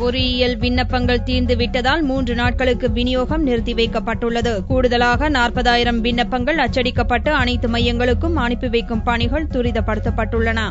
பொறியியல் விண்ணப்பங்கள் தீர்ந்து விட்டதால் 3 நாட்களுக்கு விநியோகம் நிறுத்தி வைக்கப்பட்டுள்ளது. கூடுதலாக 40,000 விண்ணப்பங்கள் அச்சடிக்கப்பட்டு அனைத்து மையங்களுக்கும் அனுப்பி வைக்கும் பணிகள் துரிதப்படுத்தப்பட்டுள்ளன.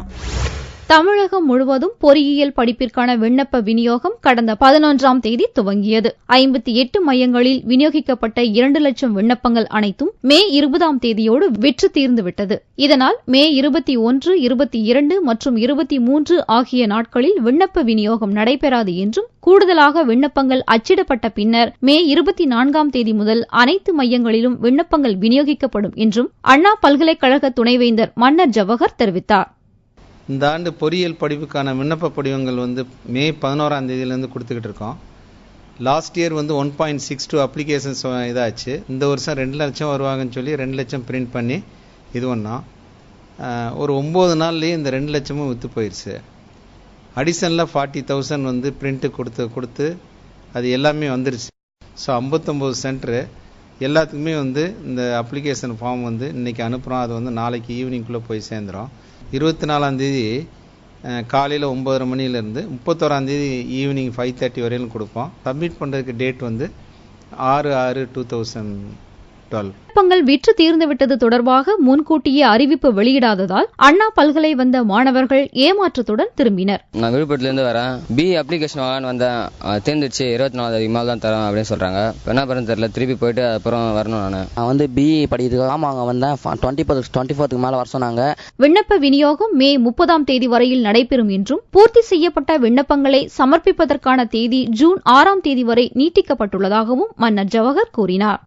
தமிழகம் முழுவதும் பொறியியல் படிப்பிற்கான விண்ணப்ப விநியோகம் கடந்த 11ஆம் தேதி துவங்கியது. 58 மையங்களில் விநியோகிக்கப்பட்ட 2 லட்சம் விண்ணப்பங்கள் அனைத்தும் மே 20ஆம் தேதியோடு விற்று தீர்ந்துவிட்டது. இதனால் மே 21, 22 மற்றும் 23 ஆகிய நாட்களில் விண்ணப்ப விநியோகம் நடைபெறாது என்றும், கூடுதலாக விண்ணப்பங்கள் அச்சிடப்பட்ட பின்னர் மே 24ஆம் தேதி முதல் அனைத்து மையங்களிலும் விண்ணப்பங்கள் விநியோகிக்கப்படும் என்றும் அண்ணா பல்கலைக்கழக துணைவேந்தர் மன்னர் ஜவஹர் தெரிவித்தார். இந்த ஆண்டு பொறியியல் படிப்புக்கான விண்ணப்ப படிவங்கள் மே 11ஆம் தேதியிலேருந்து கொடுத்துக்கிட்டு இருக்கோம். லாஸ்ட் இயர் 1.62 அப்ளிகேஷன்ஸ் இதாச்சு. இந்த வருஷம் 2 லட்சம் வருவாங்கன்னு சொல்லி 2 லட்சம் பிரிண்ட் பண்ணி இது பண்ணோம். ஒரு 9 நாள்லேயே இந்த 2 லட்சமும் விற்று போயிடுச்சு. அடிஷனலாக 40,000 பிரிண்ட்டு கொடுத்து அது எல்லாமே வந்துருச்சு. ஸோ 59 சென்டரு எல்லாத்துக்குமே இந்த அப்ளிகேஷன் ஃபார்ம் இன்னைக்கு அனுப்புகிறோம். அது நாளைக்கு ஈவினிங்குள்ளே போய் சேர்ந்துடும். 24ஆம் தேதி காலையில் 9:30 மணிலேருந்து 31ஆம் தேதி ஈவினிங் 5:30 வரையிலும் கொடுப்போம். சப்மிட் பண்ணுறதுக்கு டேட் 6/6/2012. விண்ணப்பங்கள் விற்று தீர்ந்துவிட்டது தொடர்பாக முன்கூட்டியே அறிவிப்பு வெளியிடாததால் அண்ணா பல்கலை வந்த மாணவர்கள் ஏமாற்றத்துடன் திரும்பினர். நான் விழுப்புரத்துலேருந்து வரேன். அப்ளிகேஷன் வாங்கலான்னு வந்தேன். தேர்ந்துச்சு 24ஆம் தேதி மேலே தான் தரேன் அப்படின்னு சொல்றாங்க. என்ன பண்ணு தெரியல. திருப்பி போயிட்டு அப்புறம் வரணும். நான் பிஇ படிக்கிறதுக்கு அங்க வந்தேன். 24க்கு மேல வர சொன்னாங்க. விண்ணப்ப விநியோகம் மே 30ஆம் தேதி வரையில் நடைபெறும் என்றும், பூர்த்தி செய்யப்பட்ட விண்ணப்பங்களை சமர்ப்பிப்பதற்கான தேதி ஜூன் 6ஆம் தேதி வரை நீட்டிக்கப்பட்டுள்ளதாகவும் மன்னர் ஜவஹர் கூறினார்.